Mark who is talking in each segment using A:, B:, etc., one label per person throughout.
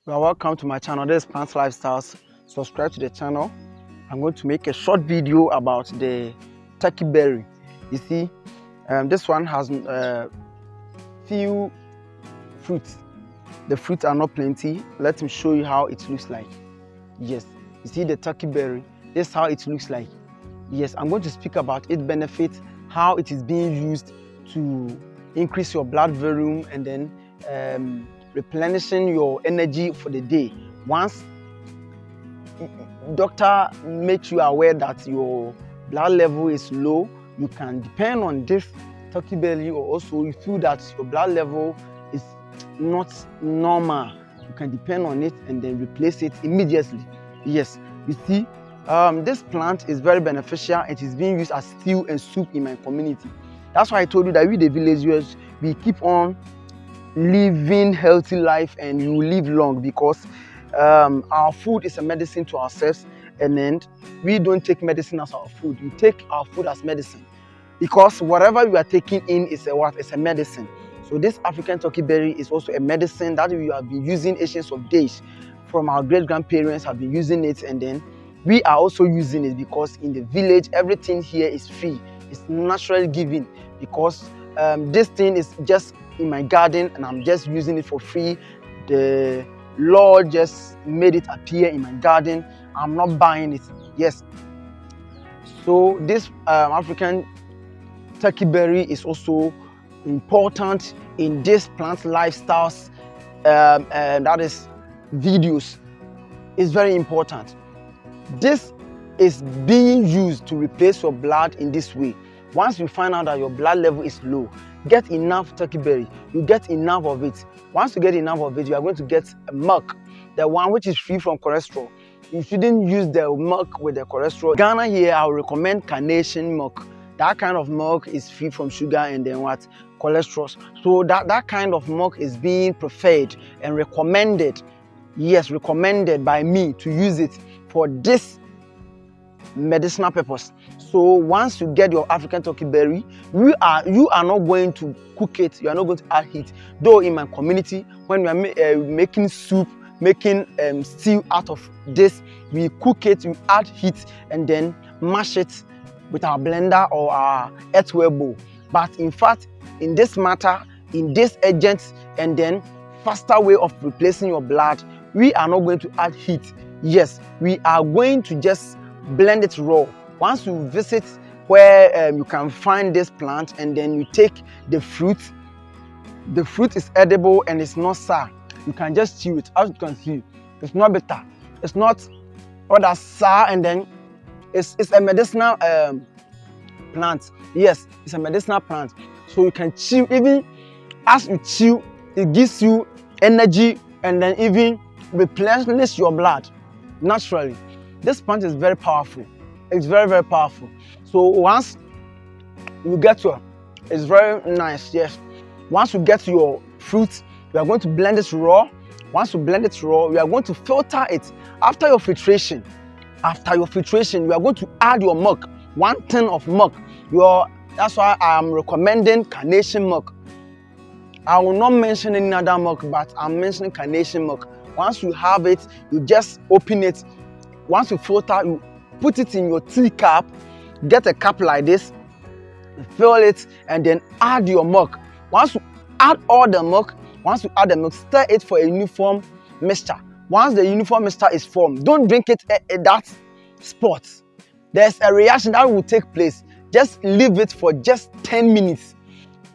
A: You are welcome to my channel. This is Plant Lifestyles. Subscribe to the channel. I'm going to make a short video about the turkey berry. You see, this one has few fruits. The fruits are not plenty. Let me show you how it looks like. Yes, you see the turkey berry. This is how it looks like. Yes, I'm going to speak about its benefits, how it is being used to increase your blood volume and then replenishing your energy for the day. Once doctor makes you aware that your blood level is low, you can depend on this turkey belly, or also you feel that your blood level is not normal, you can depend on it and then replace it immediately. Yes, you see, this plant is very beneficial. It is being used as stew and soup in my community. That's why I told you that we the villagers, we keep on living healthy life and you live long, because our food is a medicine to ourselves, and then we don't take medicine as our food. We take our food as medicine, because whatever you are taking in is a medicine. So this African turkey berry is also a medicine that we have been using ancients of days. From our great grandparents have been using it, and then we are also using it, because in the village everything here is free. It's naturally given, because this thing is just in my garden and I'm just using it for free. The Lord just made it appear in my garden. I'm not buying it. Yes. So this African turkey berry is also important in this plant lifestyles, and that is videos. It's very important. This is being used to replace your blood in this way. Once you find out that your blood level is low, get enough turkey berry. You get enough of it. Once you get enough of it, you are going to get milk, the one which is free from cholesterol. You shouldn't use the milk with the cholesterol. Ghana here, I will recommend Ghanaian milk. That kind of milk is free from sugar and then cholesterol. So that kind of milk is being preferred and recommended. Yes, recommended by me to use it for this medicinal purpose. So once you get your African turkey berry, you are not going to cook it. You are not going to add heat. Though in my community, when we are making soup, making stew out of this, we cook it, we add heat, and then mash it with our blender or our earthenware bowl. But in fact, in this matter, in this urgent and then faster way of replacing your blood, we are not going to add heat. Yes, we are going to just blend it raw. Once you visit where you can find this plant, and then you take the fruit is edible and it's not sour. You can just chew it. As you can see, it's not bitter, it's not other sour, and then it's a medicinal plant. Yes, it's a medicinal plant. So you can chew. Even as you chew, it gives you energy and then even replenish your blood naturally. This plant is very powerful. It's very, very powerful. So once you get your, it's very nice. Yes. Once you get your fruit, you are going to blend it raw. Once you blend it raw, you are going to filter it. After your filtration, you are going to add your milk, 1 tin of milk. That's why I am recommending Ghanaian milk. I will not mention any other milk, but I'm mentioning Ghanaian milk. Once you have it, you just open it. Once you filter, you put it in your tea cup. Get a cup like this, fill it, and then add your milk. Once you add all the milk, stir it for a uniform mixture. Once the uniform mixture is formed, don't drink it at that spot. There's a reaction that will take place. Just leave it for just 10 minutes.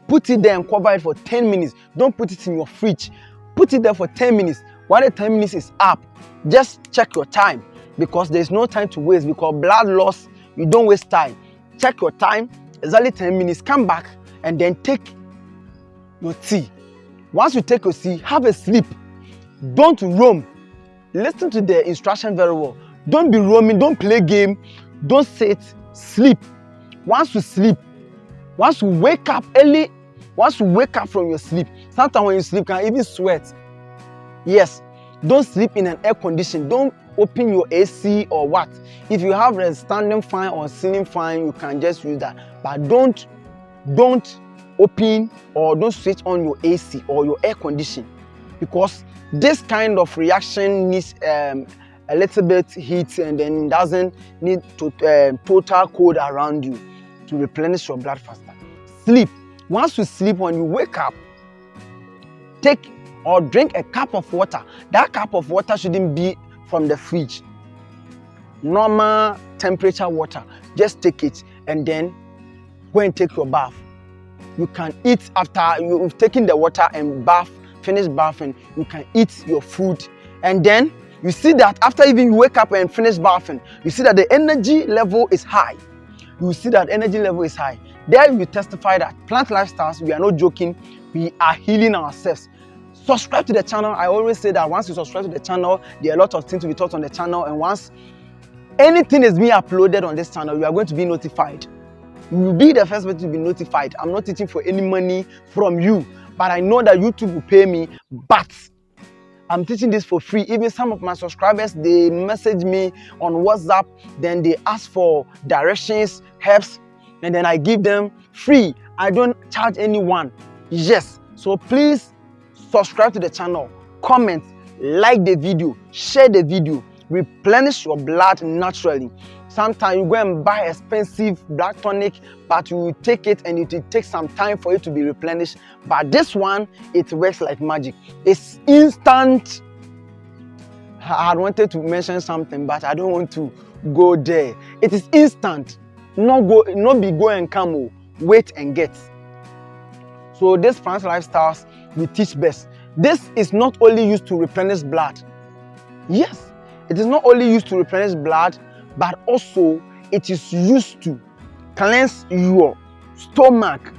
A: Put it there and cover it for 10 minutes. Don't put it in your fridge. Put it there for 10 minutes. When the 10 minutes is up, just check your time, because there's no time to waste, because blood loss, you don't waste time. Check your time, exactly 10 minutes, come back and then take your tea. Once you take your tea, have a sleep. Don't roam. Listen to the instruction very well. Don't be roaming, don't play game, don't sit, sleep. Once you sleep, once you wake up early, once you wake up from your sleep, sometimes when you sleep, you can even sweat. Yes, don't sleep in an air condition. Don't open your AC or what. If you have a standing fan or ceiling fan, you can just use that. But don't open or don't switch on your AC or your air condition, because This kind of reaction needs a little bit heat, and then doesn't need to total cold around you to replenish your blood faster. Sleep. Once you sleep, when you wake up, take or drink a cup of water. That cup of water shouldn't be from the fridge. Normal temperature water. Just take it and then go and take your bath. You can eat after you've taken the water and finish bathing. You can eat your food, and then you see that after even you wake up and finish bathing, you see that the energy level is high. You see that energy level is high. There you testify that Plant Lifestyles, we are not joking, we are healing ourselves. Subscribe to the channel. I always say that once you subscribe to the channel, there are a lot of things to be taught on the channel, and once anything is being uploaded on this channel, you are going to be notified. You will be the first person to be notified. I'm not teaching for any money from you, but I know that YouTube will pay me, but I'm teaching this for free. Even some of my subscribers, they message me on WhatsApp, then they ask for directions, helps, and then I give them free. I don't charge anyone. Yes. So please subscribe to the channel, comment, like the video, share the video, replenish your blood naturally. Sometimes you go and buy expensive blood tonic, but you will take it and it will take some time for it to be replenished. But this one, it works like magic. It's instant. I wanted to mention something, but I don't want to go there. It is instant. Not be go and come, wait and get. So this Plant Lifestyles, we teach best. This is not only used to replenish blood. Yes, it is not only used to replenish blood, but also it is used to cleanse your stomach.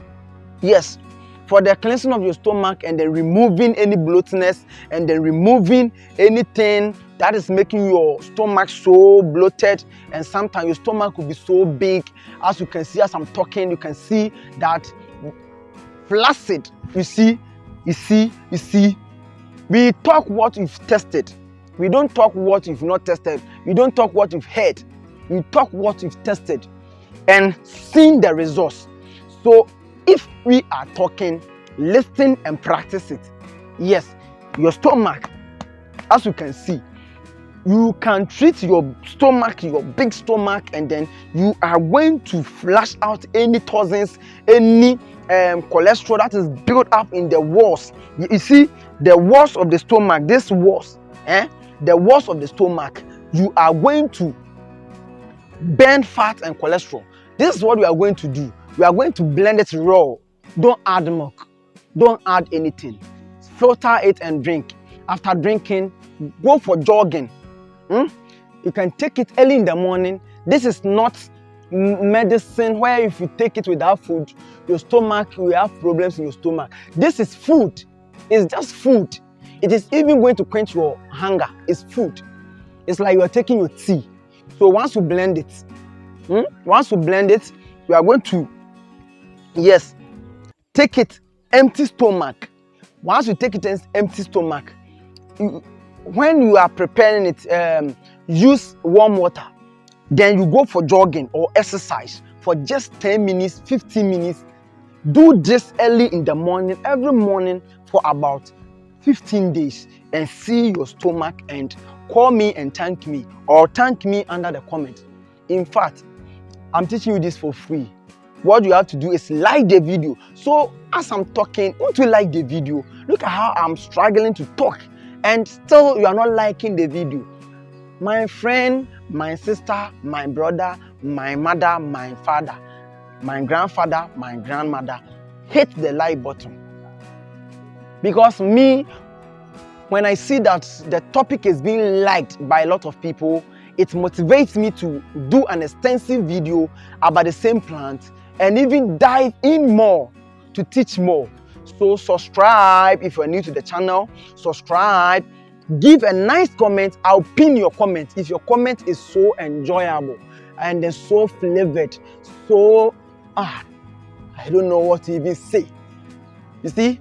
A: Yes, for the cleansing of your stomach, and then removing any bloatness, and then removing anything that is making your stomach so bloated, and sometimes your stomach will be so big. As you can see, as I'm talking, you can see that flaccid. You see. We talk what we've tested. We don't talk what you've not tested. We don't talk what you've heard. We talk what you've tested and seen the results. So if we are talking, listen and practice it. Yes, your stomach, as you can see, you can treat your stomach, your big stomach, and then you are going to flush out any toxins, any cholesterol that is built up in the walls. You see, the walls of the stomach, this walls, the walls of the stomach, you are going to burn fat and cholesterol. This is what we are going to do. We are going to blend it raw. Don't add milk. Don't add anything. Filter it and drink. After drinking, go for jogging. You can take it early in the morning. This is not medicine where if you take it without food, your stomach will have problems in your stomach. This is food. It's just food. It is even going to quench your hunger. It's food. It's like you are taking your tea. So once you blend it, you are going to, yes, take it empty stomach. Once you take it empty stomach, when you are preparing it, use warm water. Then you go for jogging or exercise for just 10 minutes, 15 minutes. Do this early in the morning, every morning for about 15 days, and see your stomach, and call me and thank me, or thank me under the comment. In fact, I'm teaching you this for free. What you have to do is like the video. So as I'm talking, won't you like the video? Look at how I'm struggling to talk, and still you are not liking the video. My friend, my sister, my brother, my mother, my father, my grandfather, my grandmother, hit the like button. Because me, when I see that the topic is being liked by a lot of people, it motivates me to do an extensive video about the same plant and even dive in more to teach more. So subscribe if you're new to the channel. Subscribe. Give a nice comment. I'll pin your comment if your comment is so enjoyable and then so flavored. So, I don't know what to even say. You see,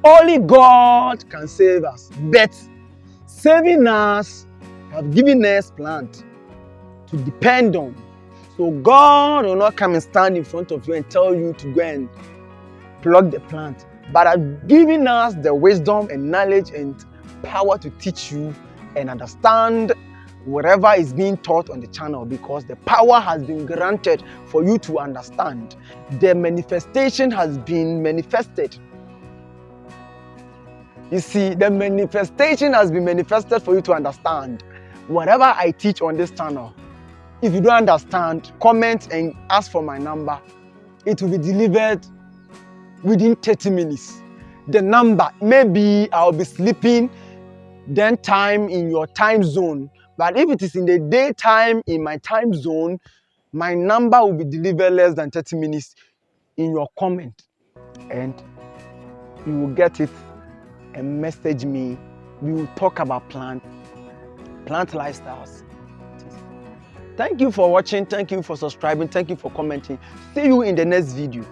A: only God can save us. But saving us, have given us plant to depend on. So God will not come and stand in front of you and tell you to go and plug the plant. But I've given us the wisdom and knowledge and power to teach you and understand whatever is being taught on the channel, because the power has been granted for you to understand. The manifestation has been manifested. You see, the manifestation has been manifested for you to understand. Whatever I teach on this channel, if you don't understand, comment and ask for my number. It will be delivered within 30 minutes. The number, maybe I'll be sleeping, then time in your time zone. But if it is in the daytime in my time zone, my number will be delivered less than 30 minutes in your comment. And you will get it and message me. We will talk about plant lifestyles. Thank you for watching. Thank you for subscribing. Thank you for commenting. See you in the next video.